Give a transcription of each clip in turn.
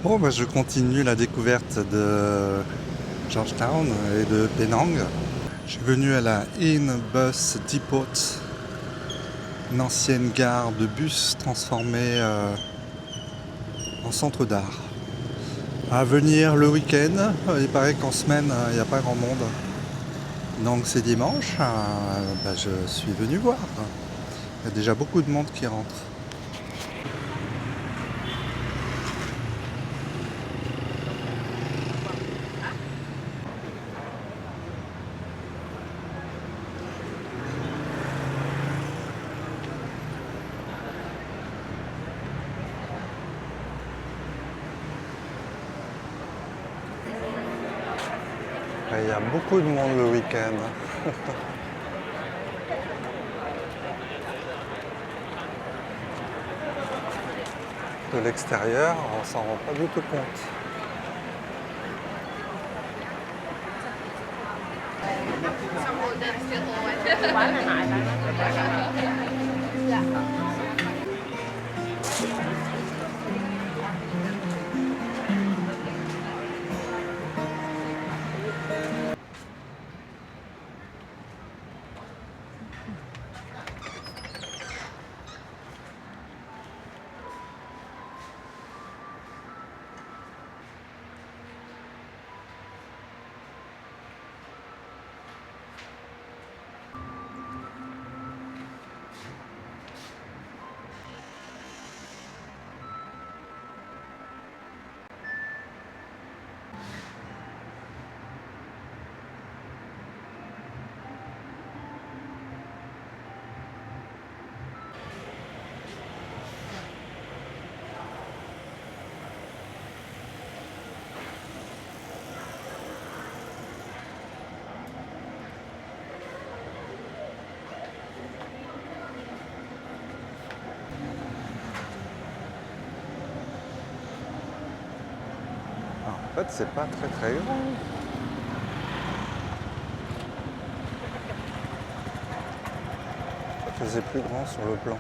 Bon, bah, je continue la découverte de Georgetown et de Penang. Je suis venu à la In Bus Depot, une ancienne gare de bus transformée en centre d'art. À venir le week-end, il paraît qu'en semaine il n'y a pas grand monde. Donc c'est dimanche, bah, je suis venu voir. Il y a déjà beaucoup de monde qui rentre. Il y a beaucoup de monde le week-end. De l'extérieur, on s'en rend pas du tout compte. En fait, c'est pas très grand. Ça faisait plus grand sur le plan.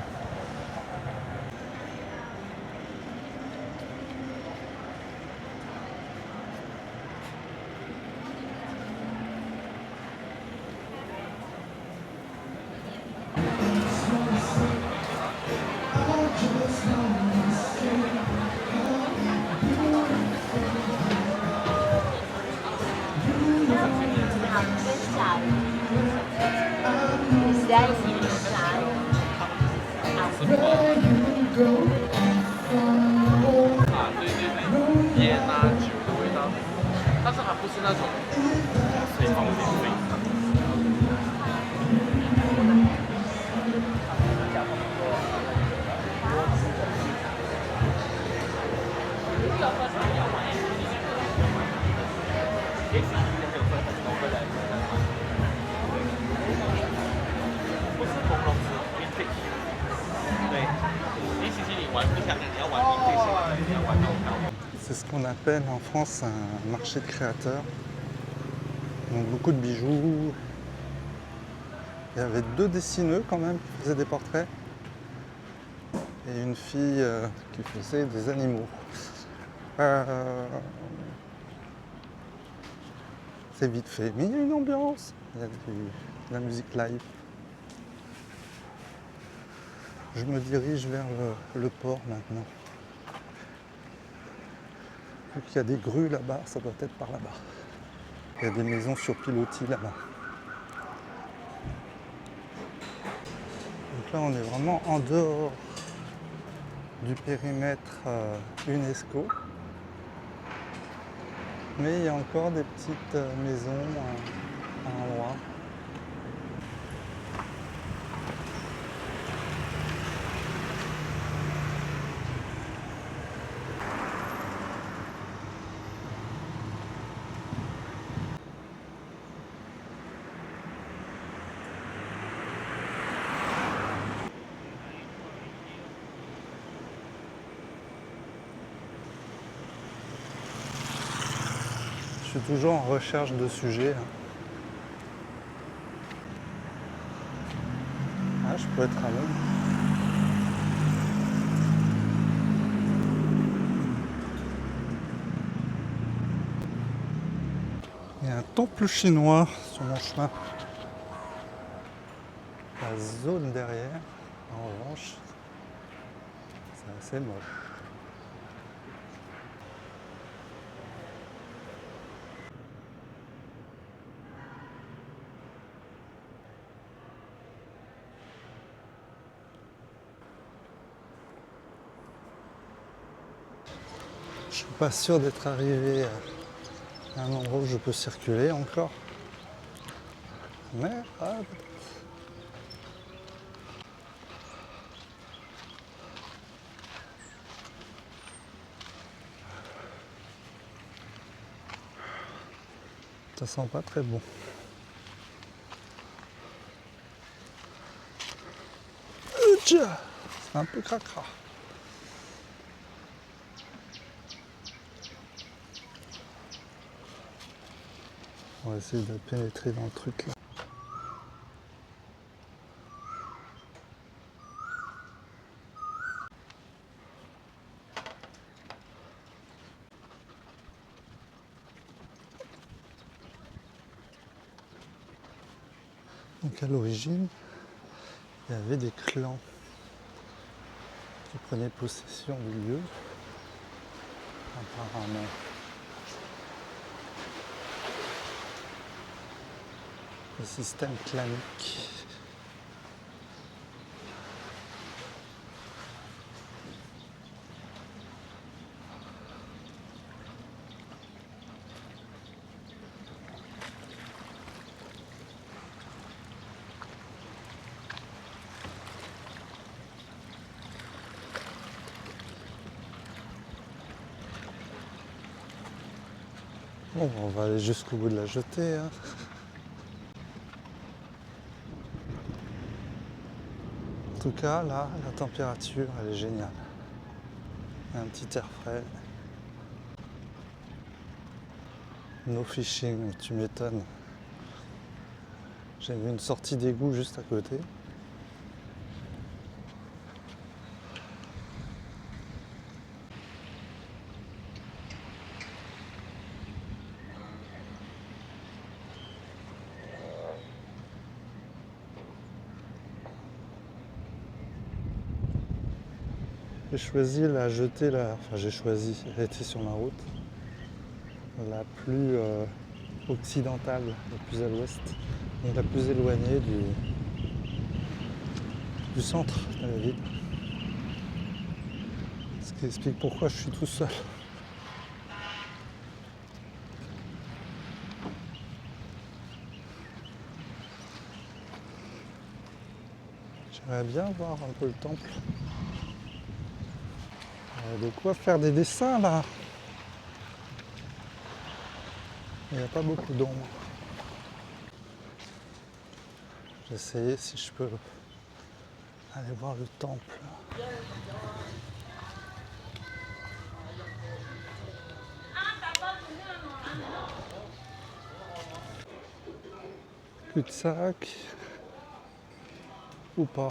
C'est ce qu'on appelle en France un marché de créateurs. Donc beaucoup de bijoux. Il y avait 2 dessineux quand même qui faisaient des portraits. Et une fille qui faisait des animaux. C'est vite fait, mais il y a une ambiance. Il y a de la musique live. Je me dirige vers le port maintenant. Vu qu'il y a des grues là-bas, ça doit être par là-bas. Il y a des maisons sur pilotis là-bas. Donc là, on est vraiment en dehors du périmètre UNESCO. Mais il y a encore des petites maisons à l'endroit. Je suis toujours en recherche de sujets. Ah, je peux être à l'œil. un temple chinois sur mon chemin. La zone derrière, en revanche, c'est assez moche. Je suis pas sûr d'être arrivé à un endroit où je peux circuler encore. Mais ça sent pas très bon. C'est un peu cracra. On va essayer de pénétrer dans le truc là. Donc à l'origine, il y avait des clans qui prenaient possession du lieu, apparemment. Le système clanique. Bon, on va aller jusqu'au bout de la jetée. Hein. En tout cas, là, la température, elle est géniale. Un petit air frais. No fishing, tu m'étonnes. J'ai vu une sortie d'égout juste à côté. J'ai choisi la jetée, elle était sur ma route, la plus occidentale, la plus à l'ouest, donc la plus éloignée du centre de la ville. Ce qui explique pourquoi je suis tout seul. J'aimerais bien voir un peu le temple. De quoi faire des dessins là. Il n'y a pas beaucoup d'ombre. J'ai essayé si je peux aller voir le temple. Cul-de-sac ou pas.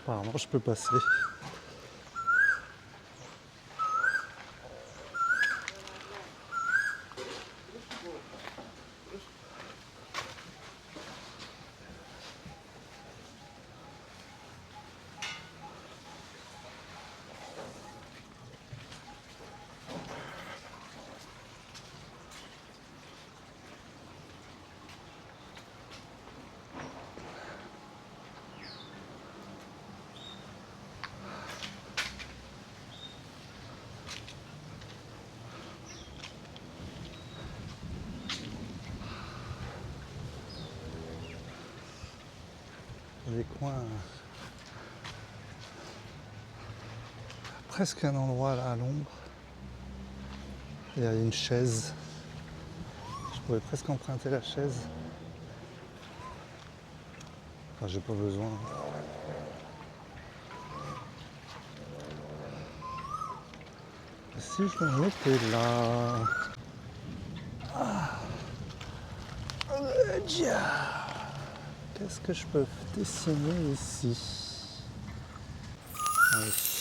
Apparemment, je peux passer. Des coins, presque un endroit là à l'ombre. Il y a une chaise. Je pourrais presque emprunter la chaise. Enfin, j'ai pas besoin. Si je me mettais là. Ah. Qu'est-ce que je peux dessiner ici? Oui.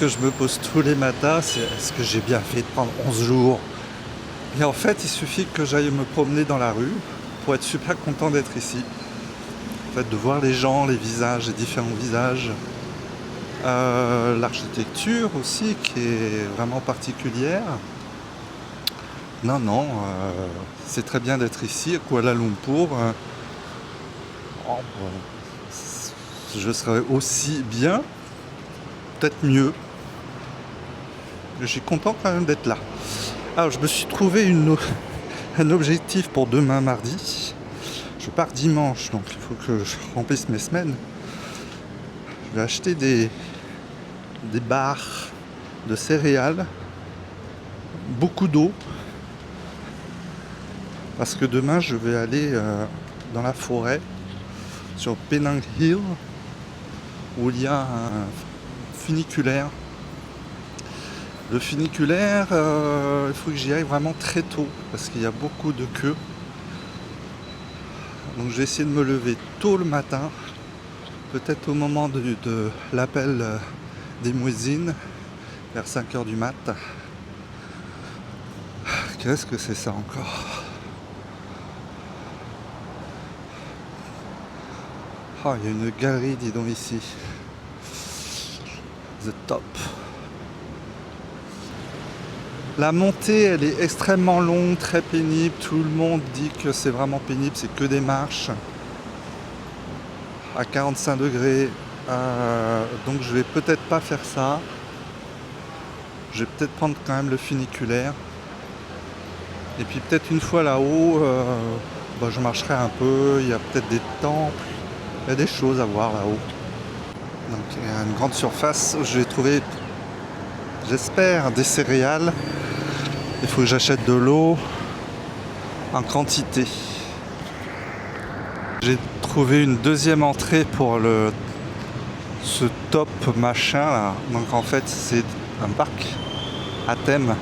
que je me pose tous les matins, c'est est-ce que j'ai bien fait de prendre 11 jours? Et en fait, il suffit que j'aille me promener dans la rue pour être super content d'être ici. En fait, de voir les gens, les visages, les différents visages. L'architecture aussi, qui est vraiment particulière. Non, c'est très bien d'être ici, à Kuala Lumpur. Je serais aussi bien, peut-être mieux. Je suis content quand même d'être là. Alors, je me suis trouvé un objectif pour demain mardi. Je pars dimanche, donc il faut que je remplisse mes semaines. Je vais acheter des barres de céréales, beaucoup d'eau, parce que demain je vais aller dans la forêt, sur Penang Hill, où il y a un funiculaire. Le funiculaire, il faut que j'y aille vraiment très tôt, parce qu'il y a beaucoup de queues. Donc je vais essayer de me lever tôt le matin, peut-être au moment de l'appel des muezzins, vers 5h du mat. Qu'est-ce que c'est ça encore? Ah, il y a une galerie, dis donc, ici. The Top. La montée, elle est extrêmement longue, très pénible. Tout le monde dit que c'est vraiment pénible, c'est que des marches. À 45 degrés. Donc je vais peut-être pas faire ça. Je vais peut-être prendre quand même le funiculaire. Et puis peut-être une fois là-haut, je marcherai un peu. Il y a peut-être des temples. Il y a des choses à voir là-haut. Donc il y a une grande surface où je vais trouver, j'espère, des céréales. Il faut que j'achète de l'eau en quantité. J'ai trouvé une deuxième entrée pour ce top machin là. Donc en fait c'est un parc à thème.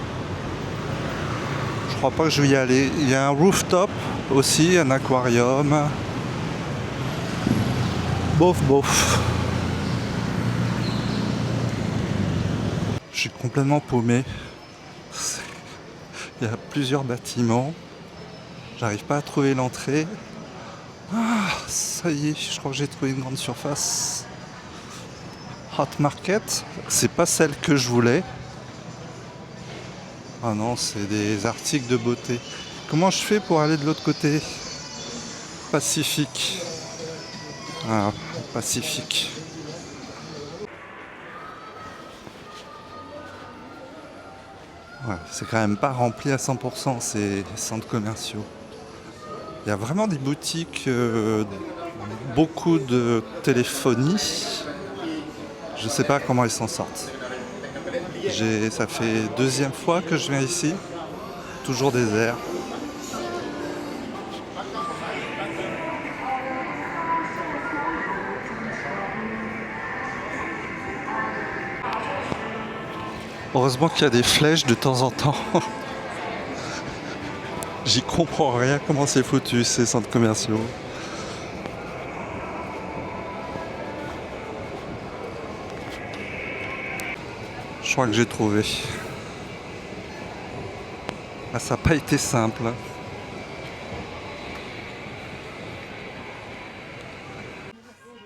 Je crois pas que je vais y aller. Il y a un rooftop aussi, un aquarium. Bof. Je suis complètement paumé. Il y a plusieurs bâtiments. J'arrive pas à trouver l'entrée. Ah, ça y est, je crois que j'ai trouvé une grande surface. Hot Market, c'est pas celle que je voulais. Ah non, c'est des articles de beauté. Comment je fais pour aller de l'autre côté? Pacifique. Ah, Pacifique. Ouais, c'est quand même pas rempli à 100% ces centres commerciaux. Il y a vraiment des boutiques, beaucoup de téléphonie. Je sais pas comment ils s'en sortent. Ça fait deuxième fois que je viens ici. Toujours désert. Heureusement qu'il y a des flèches de temps en temps. J'y comprends rien comment c'est foutu ces centres commerciaux. Je crois que j'ai trouvé. Ah, ça n'a pas été simple.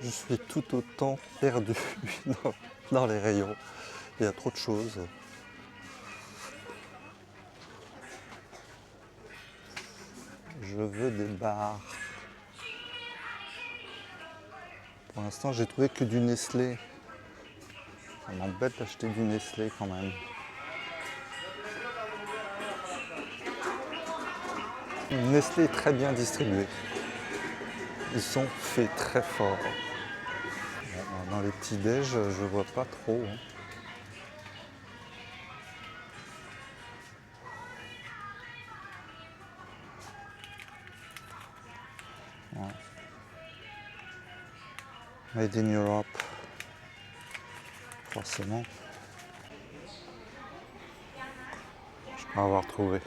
Je suis tout autant perdu dans les rayons. Il y a trop de choses. Je veux des barres. Pour l'instant, j'ai trouvé que du Nestlé. Ça m'embête d'acheter du Nestlé quand même. Nestlé est très bien distribué. Ils sont faits très fort. Dans les petits déj, je vois pas trop. Ouais. Made in Europe. Forcément. Je peux avoir trouvé.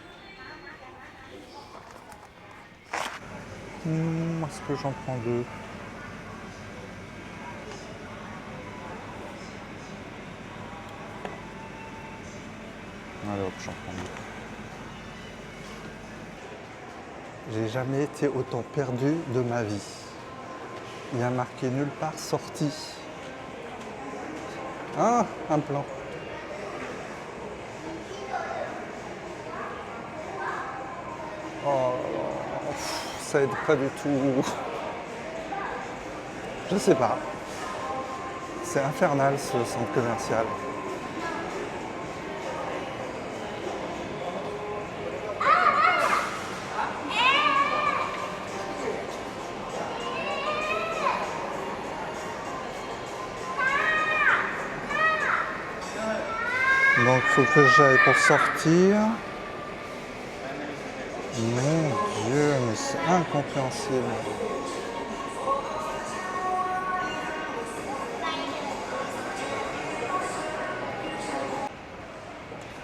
Est-ce que j'en prends deux? Allez hop, j'en prends deux. J'ai jamais été autant perdu de ma vie. Il y a marqué nulle part sortie. Ah, un plan. Oh là là, ça aide pas du tout. Je sais pas. C'est infernal ce centre commercial. Donc il faut que j'aille pour sortir. Mon Dieu, mais c'est incompréhensible.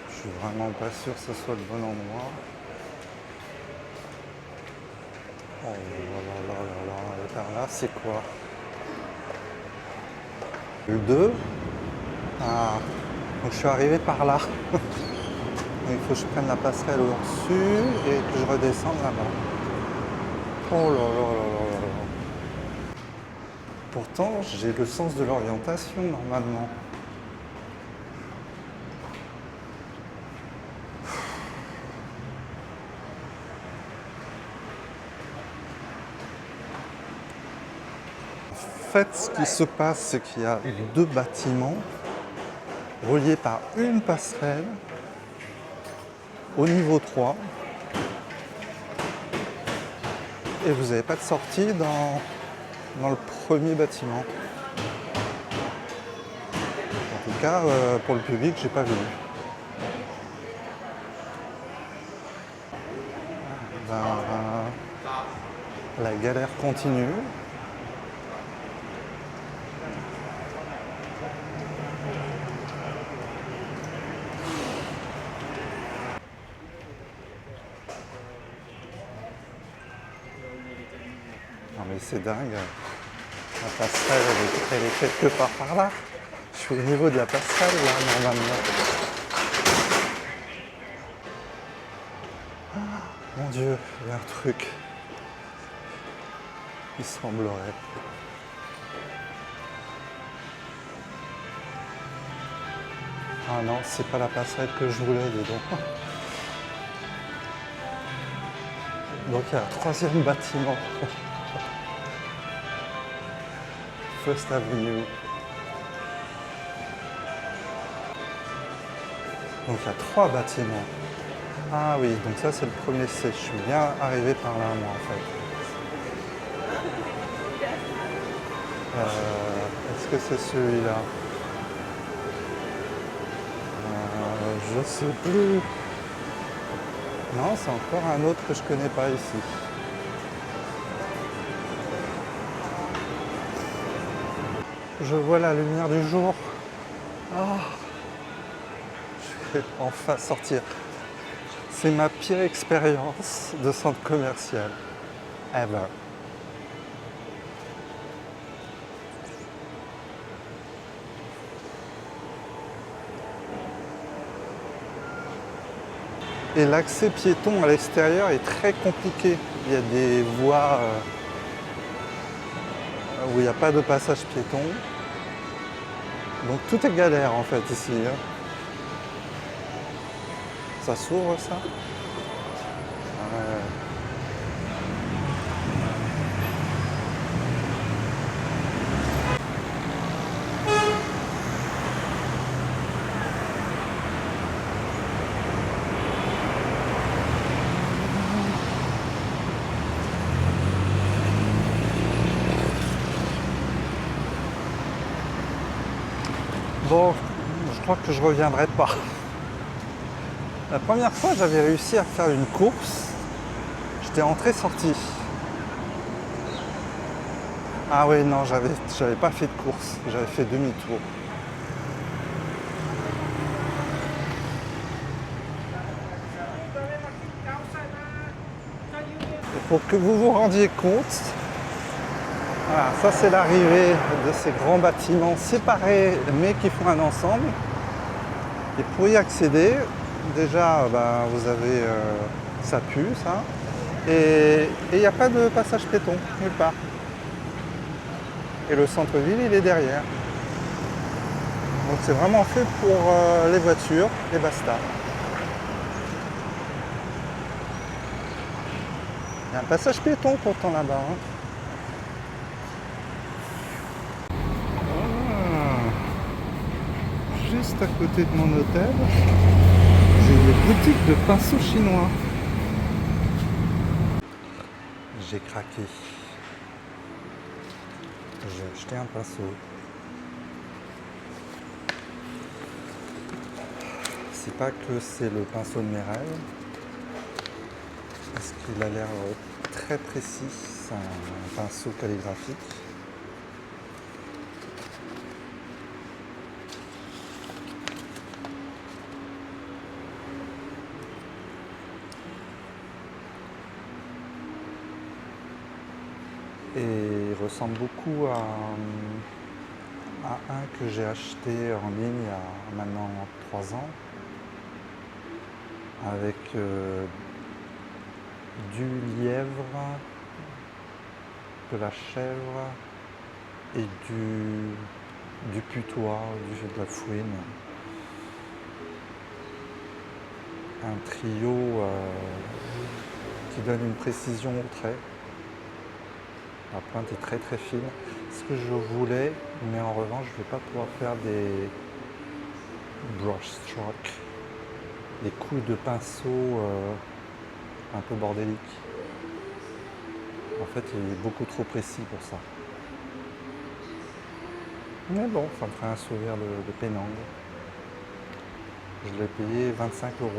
Je suis vraiment pas sûr que ce soit le bon endroit. Oh là là là là là, et par là, c'est quoi? Le 2. Ah, donc je suis arrivé par là. Il faut que je prenne la passerelle au-dessus et que je redescende là-bas. Oh là là là là là là. Pourtant, j'ai le sens de l'orientation normalement. En fait, ce qui se passe, c'est qu'il y a deux bâtiments reliés par une passerelle au niveau 3. Et vous n'avez pas de sortie dans le premier bâtiment. En tout cas, pour le public, j'ai pas vu. La galère continue. Non mais c'est dingue. La passerelle, elle est quelque part par là. Je suis au niveau de la passerelle là, normalement. Ah, mon Dieu, il y a un truc. Il semblerait. Ah non, c'est pas la passerelle que je voulais, dis donc. Donc il y a un troisième bâtiment. First Avenue. Donc il y a 3 bâtiments. Ah oui, donc ça c'est le premier C. Je suis bien arrivé par là moi en fait. Est-ce que c'est celui-là? Je sais plus. Non, c'est encore un autre que je connais pas ici. Je vois la lumière du jour. Oh, je vais enfin sortir. C'est ma pire expérience de centre commercial ever. Et l'accès piéton à l'extérieur est très compliqué. Il y a des voies où il n'y a pas de passage piéton. Donc tout est galère en fait ici. Ça s'ouvre ça? Ouais. Bon, je crois que je reviendrai pas. La première fois, j'avais réussi à faire une course. J'étais entré-sorti. Ah oui, non, j'avais pas fait de course. J'avais fait demi-tour. Et pour que vous vous rendiez compte, voilà, ça c'est l'arrivée de ces grands bâtiments séparés mais qui font un ensemble. Et pour y accéder, Déjà, ben, vous avez ça pue, ça. Et il n'y a pas de passage piéton, nulle part. Et le centre-ville, il est derrière. Donc c'est vraiment fait pour les voitures et basta. Il y a un passage piéton pourtant là-bas. Hein. Ah. Juste à côté de mon hôtel, j'ai une boutique de pinceaux chinois. J'ai craqué. J'ai acheté un pinceau. C'est pas que c'est le pinceau de mes rêves, parce qu'il a l'air très précis. C'est un pinceau calligraphique. Et il ressemble beaucoup à un que j'ai acheté en ligne il y a maintenant 3 ans, avec du lièvre, de la chèvre et du putois, de la fouine. Un trio qui donne une précision au trait. La pointe est très très fine. Ce que je voulais, mais en revanche, je ne vais pas pouvoir faire des brush strokes, des coups de pinceau un peu bordéliques. En fait, il est beaucoup trop précis pour ça. Mais bon, ça me ferait un sourire de Penang. Je l'ai payé 25 €.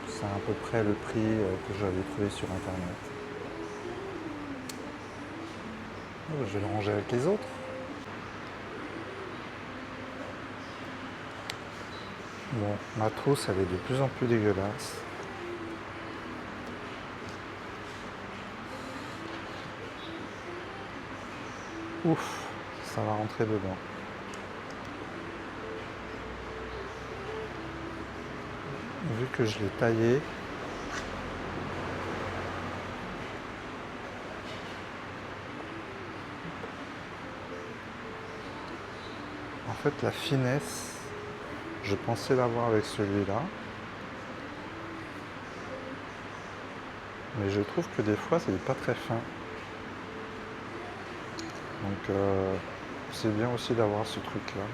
C'est à peu près le prix que j'avais trouvé sur internet. Je vais le ranger avec les autres. Bon, ma trousse, elle est de plus en plus dégueulasse. Ouf, ça va rentrer dedans. Vu que je l'ai taillé, en fait la finesse, je pensais l'avoir avec celui-là, mais je trouve que des fois c'est pas très fin. Donc c'est bien aussi d'avoir ce truc là.